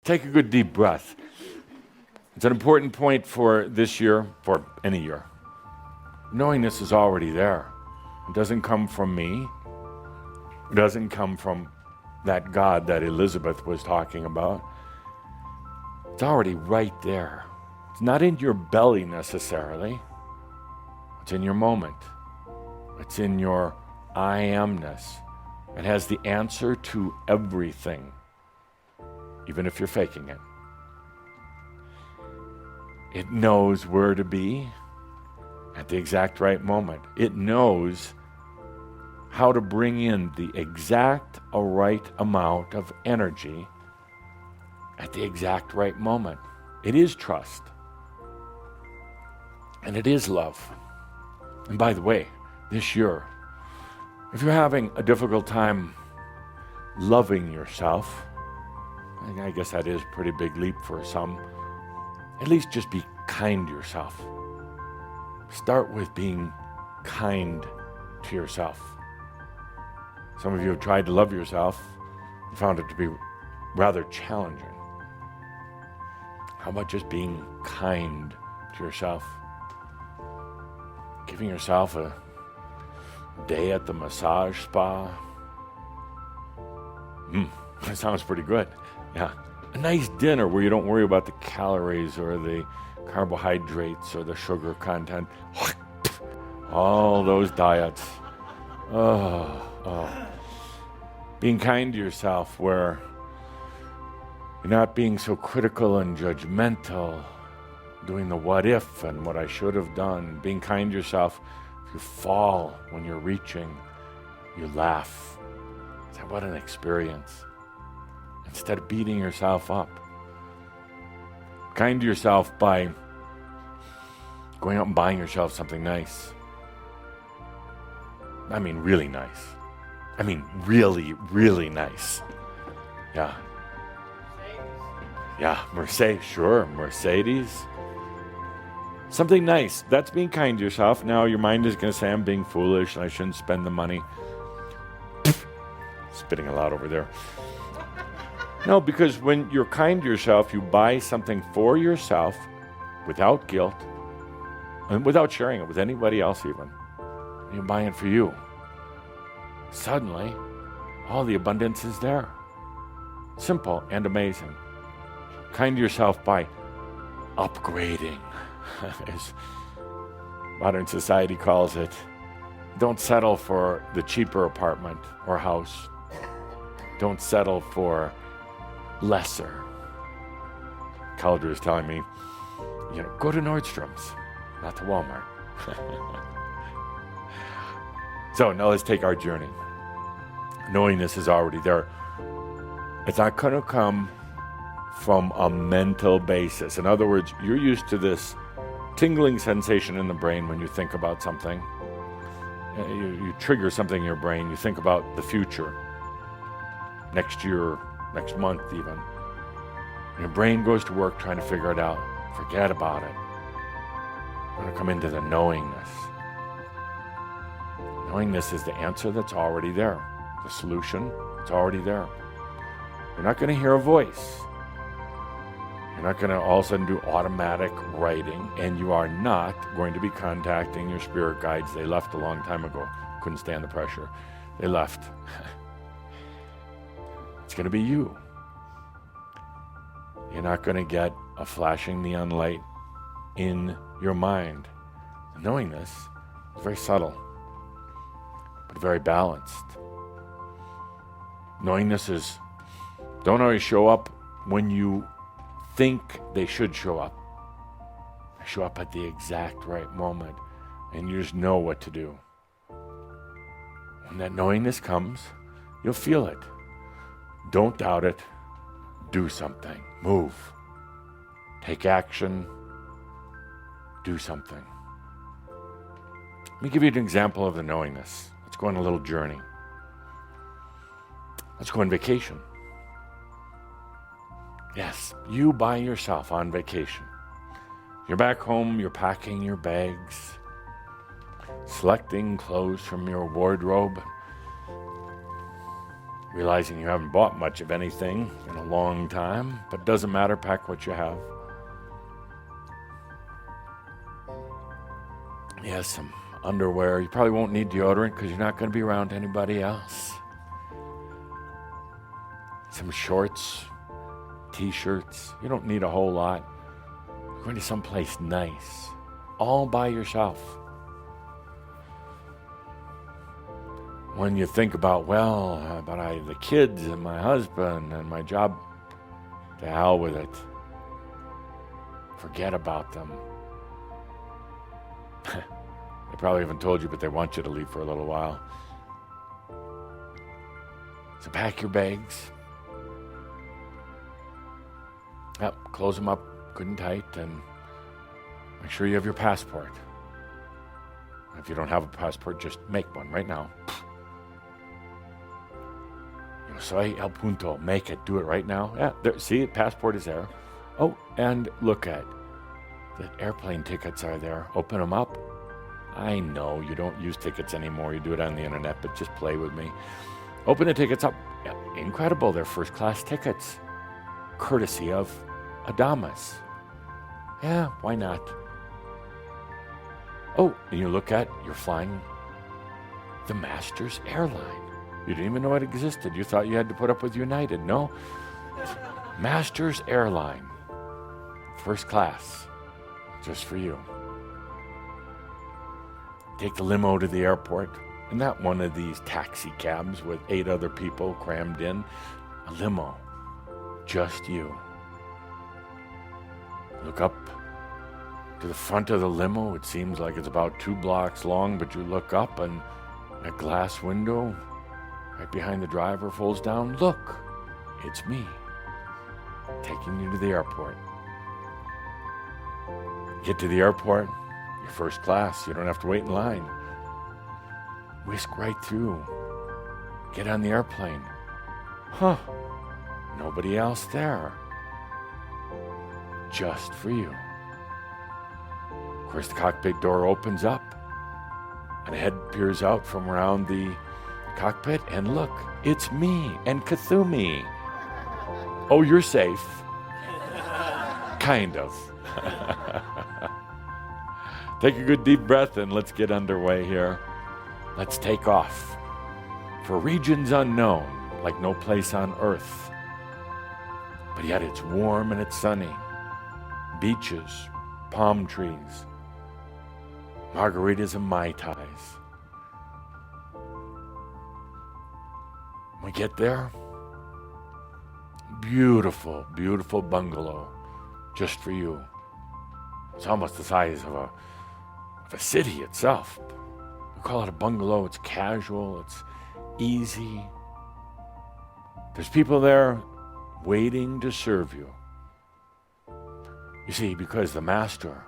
Take a good deep breath. It's an important point for this year, for any year. Knowing this is already there. It doesn't come from me. It doesn't come from that God that Elizabeth was talking about. It's already right there. It's not in your belly necessarily. It's in your moment. It's in your I amness. It has the answer to everything, even if you're faking it. It knows where to be at the exact right moment. It knows how to bring in the exact right amount of energy at the exact right moment. It is trust. And it is love. And by the way, this year, if you're having a difficult time loving yourself, I guess that is a pretty big leap for some, at least just be kind to yourself. Start with being kind to yourself. Some of you have tried to love yourself and found it to be rather challenging. How about just being kind to yourself? Giving yourself a day at the massage spa. That sounds pretty good. Yeah. A nice dinner where you don't worry about the calories or the carbohydrates or the sugar content. All those diets. Being kind to yourself where you're not being so critical and judgmental, doing the what if and what I should have done. Being kind to yourself. If you fall when you're reaching, you laugh. What an experience. Instead of beating yourself up. Kind to yourself by going out and buying yourself something nice. I mean, really nice. I mean, really, really nice. Yeah. Yeah, Mercedes. Something nice. That's being kind to yourself. Now your mind is going to say, I'm being foolish and I shouldn't spend the money. Spitting a lot over there. No, because when you're kind to yourself, you buy something for yourself without guilt and without sharing it with anybody else even. You're buying it for you. Suddenly, all the abundance is there. Simple and amazing. Kind to yourself by upgrading, as modern society calls it. Don't settle for the cheaper apartment or house. Don't settle for lesser. KOLDRA is telling me, go to Nordstrom's, not to Walmart. So now let's take our journey. Knowing this is already there. It's not going to come from a mental basis. In other words, you're used to this tingling sensation in the brain when you think about something. You trigger something in your brain. You think about the future. Next year, next month even. Your brain goes to work trying to figure it out. Forget about it. We're going to come into the knowingness. Knowingness is the answer that's already there. The solution, it's already there. You're not going to hear a voice. You're not going to all of a sudden do automatic writing, and you are not going to be contacting your spirit guides. They left a long time ago. Couldn't stand the pressure. They left. It's going to be you. You're not going to get a flashing neon light in your mind. Knowing this is very subtle, but very balanced. Knowing this is don't always show up when you think they should show up. They show up at the exact right moment, and you just know what to do. When that knowingness comes, you'll feel it. Don't doubt it. Do something. Move. Take action. Do something. Let me give you an example of the knowingness. Let's go on a little journey. Let's go on vacation. Yes, you by yourself on vacation. You're back home, you're packing your bags, selecting clothes from your wardrobe. realizing you haven't bought much of anything in a long time, but doesn't matter, pack what you have. Yes, some underwear. You probably won't need deodorant because you're not going to be around anybody else. Some shorts, t-shirts. You don't need a whole lot. You're going to someplace nice, all by yourself. When you think about, the kids and my husband and my job, to hell with it. Forget about them. They probably haven't told you, but they want you to leave for a little while. So pack your bags. Yep, close them up good and tight, and make sure you have your passport. If you don't have a passport, just make one right now. Soy el punto. Make it. Do it right now. Yeah, there, see, the passport is there. Oh, and look at the airplane tickets are there. Open them up. I know you don't use tickets anymore. You do it on the internet, but just play with me. Open the tickets up. Yeah, incredible. They're first class tickets. Courtesy of Adamus. Yeah, why not? Oh, and you look at, you're flying the Master's airline. You didn't even know it existed. You thought you had to put up with United. No. Master's airline. First class. Just for you. Take the limo to the airport. And not one of these taxi cabs with 8 other people crammed in. A limo. Just you. Look up to the front of the limo. It seems like it's about 2 blocks long, but you look up and a glass window right behind the driver folds down. Look, it's me, taking you to the airport. Get to the airport, you're first class. You don't have to wait in line. Whisk right through. Get on the airplane. Huh, nobody else there. Just for you. Of course, the cockpit door opens up, and a head peers out from around the cockpit, and look, it's me and Kathumi. Oh, you're safe. Kind of. Take a good deep breath and let's get underway here. Let's take off for regions unknown, like no place on earth. But yet it's warm and it's sunny. Beaches, palm trees, margaritas and Mai Tais. We get there, beautiful, beautiful bungalow, just for you. It's almost the size of a city itself. We call it a bungalow. It's casual, it's easy. There's people there waiting to serve you. You see, because the Master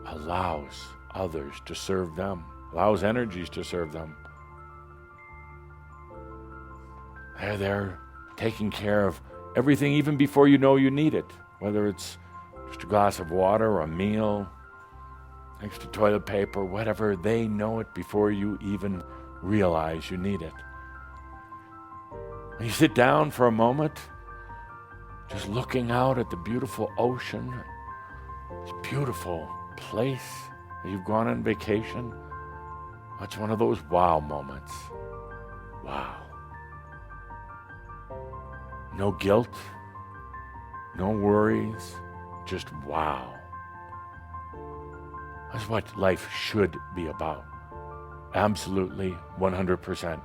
allows others to serve them, allows energies to serve them. They're there taking care of everything even before you know you need it, whether it's just a glass of water or a meal, extra toilet paper, whatever. They know it before you even realize you need it. And you sit down for a moment, just looking out at the beautiful ocean, this beautiful place that you've gone on vacation. It's one of those wow moments. Wow. No guilt, no worries, just wow. That's what life should be about. Absolutely, 100%.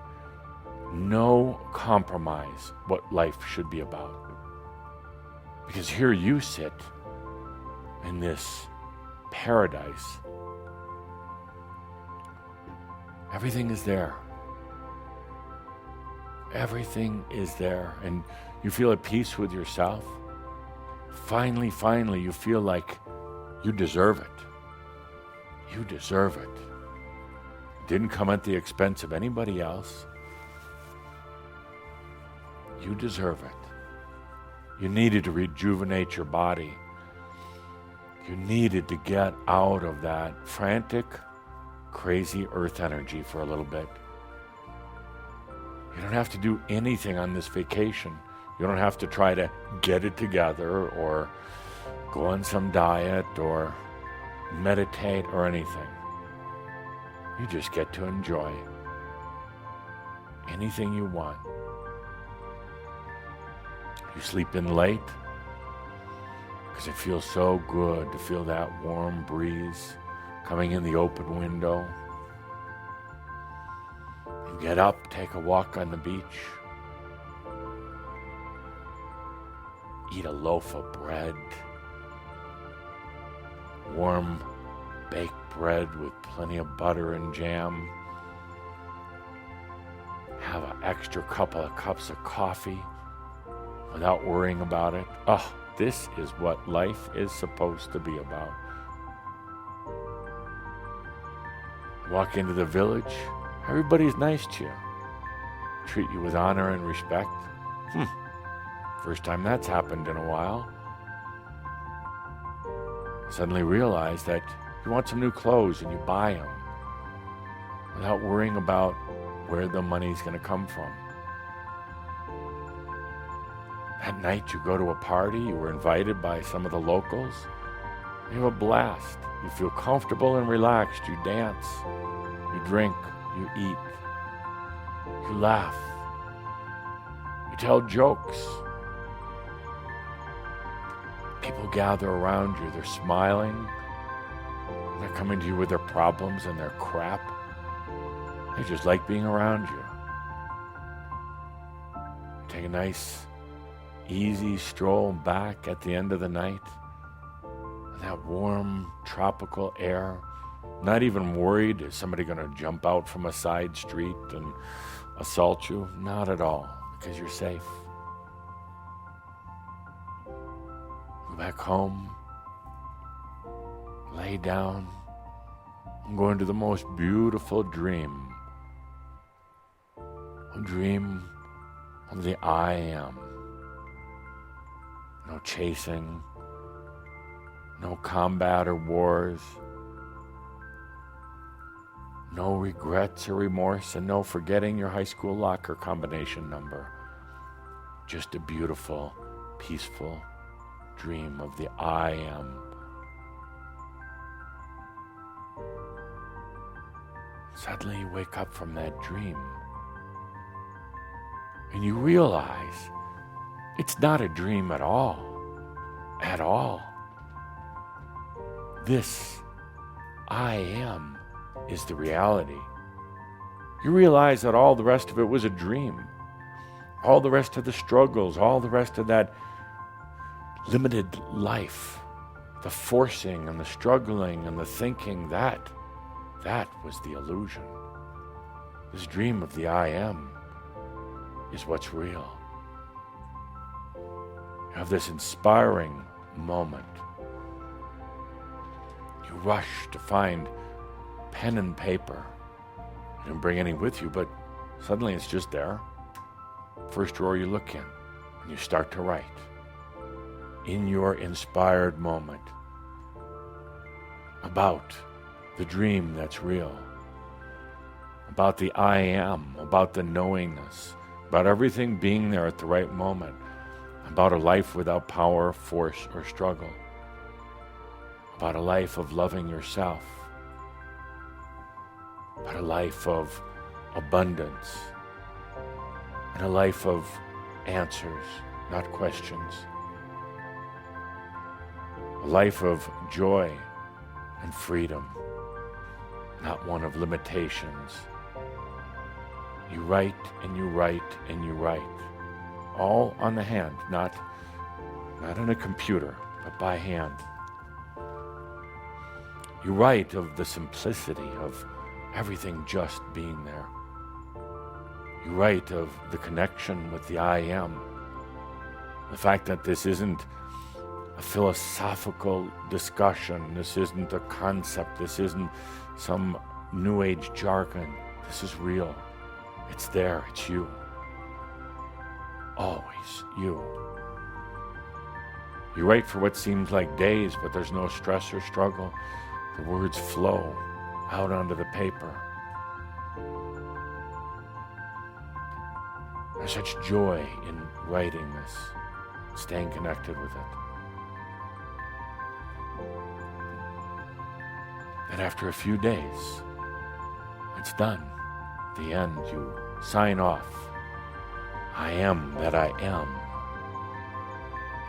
No compromise what life should be about. Because here you sit in this paradise. Everything is there. Everything is there. And you feel at peace with yourself. Finally, you feel like you deserve it. You deserve it. It didn't come at the expense of anybody else. You deserve it. You needed to rejuvenate your body. You needed to get out of that frantic, crazy earth energy for a little bit. You don't have to do anything on this vacation. You don't have to try to get it together or go on some diet or meditate or anything. You just get to enjoy anything you want. You sleep in late because it feels so good to feel that warm breeze coming in the open window. You get up, take a walk on the beach, eat a loaf of bread, warm baked bread with plenty of butter and jam. Have an extra couple of cups of coffee without worrying about it. Oh, this is what life is supposed to be about. Walk into the village, everybody's nice to you. Treat you with honor and respect. First time that's happened in a while. Suddenly realize that you want some new clothes and you buy them without worrying about where the money's going to come from. That night you go to a party, you were invited by some of the locals. You have a blast. You feel comfortable and relaxed. You dance, you drink, you eat, you laugh, you tell jokes. People gather around you, they're smiling, they're coming to you with their problems and their crap. They just like being around you. Take a nice, easy stroll back at the end of the night. That warm, tropical air. Not even worried, is somebody going to jump out from a side street and assault you? Not at all, because you're safe. Go back home, lay down, and go into the most beautiful dream. A dream of the I am. No chasing, no combat or wars, no regrets or remorse, and no forgetting your high school locker combination number. Just a beautiful, peaceful dream of the I am. Suddenly you wake up from that dream and you realize it's not a dream at all. At all. This I am is the reality. You realize that all the rest of it was a dream. All the rest of the struggles, all the rest of that limited life, the forcing and the struggling and the thinking, that was the illusion. This dream of the I am is what's real. You have this inspiring moment. You rush to find pen and paper. You didn't bring any with you, but suddenly it's just there. First drawer you look in, and you start to write. In your inspired moment, about the dream that's real, about the I am, about the knowingness, about everything being there at the right moment, about a life without power, force, or struggle, about a life of loving yourself, about a life of abundance, and a life of answers, not questions, a life of joy and freedom, not one of limitations. You write and you write and you write, all on the hand, not on a computer, but by hand. You write of the simplicity of everything just being there. You write of the connection with the I am, the fact that this isn't a philosophical discussion, this isn't a concept, this isn't some new age jargon. This is real. It's there, it's you. Always you. You write for what seems like days, but there's no stress or struggle. The words flow out onto the paper. There's such joy in writing this, staying connected with it. And after a few days, it's done. At the end, you sign off. I am that I am.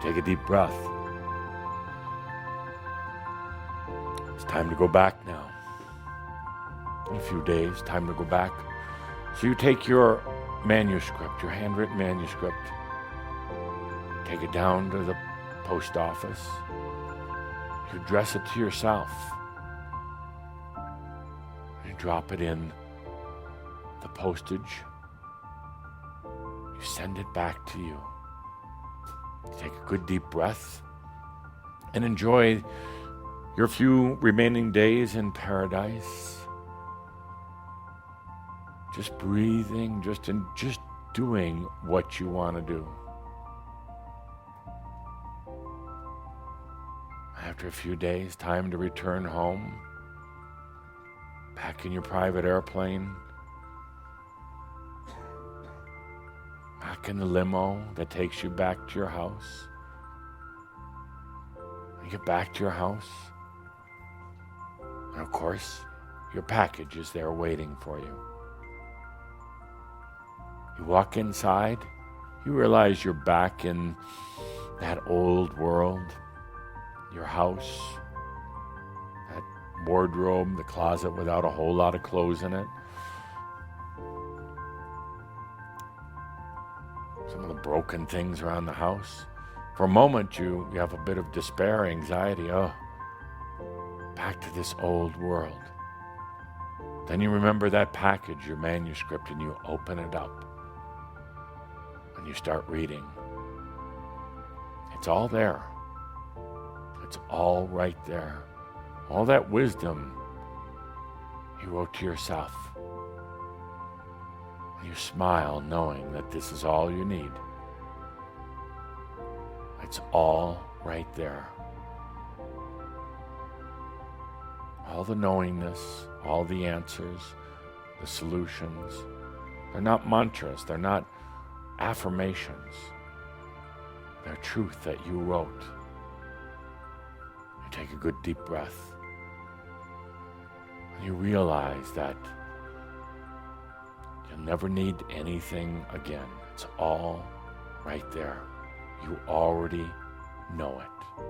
Take a deep breath. It's time to go back now. In a few days, time to go back. So you take your manuscript, your handwritten manuscript, take it down to the post office. You address it to yourself. You drop it in the postage. You send it back to you. You take a good deep breath and enjoy your few remaining days in paradise. Just breathing, just doing what you want to do. After a few days, time to return home. Back in your private airplane. Back in the limo that takes you back to your house. You get back to your house. And of course, your package is there waiting for you. You walk inside, you realize you're back in that old world, your house, that wardrobe, the closet without a whole lot of clothes in it. Some of the broken things around the house. For a moment, you have a bit of despair, anxiety. Oh, back to this old world. Then you remember that package, your manuscript, and you open it up. And you start reading. It's all there. It's all right there. All that wisdom you wrote to yourself. You smile knowing that this is all you need. It's all right there. All the knowingness, all the answers, the solutions. They're not mantras. They're not affirmations. They're truth that you wrote. You take a good deep breath. And you realize that you'll never need anything again. It's all right there. You already know it.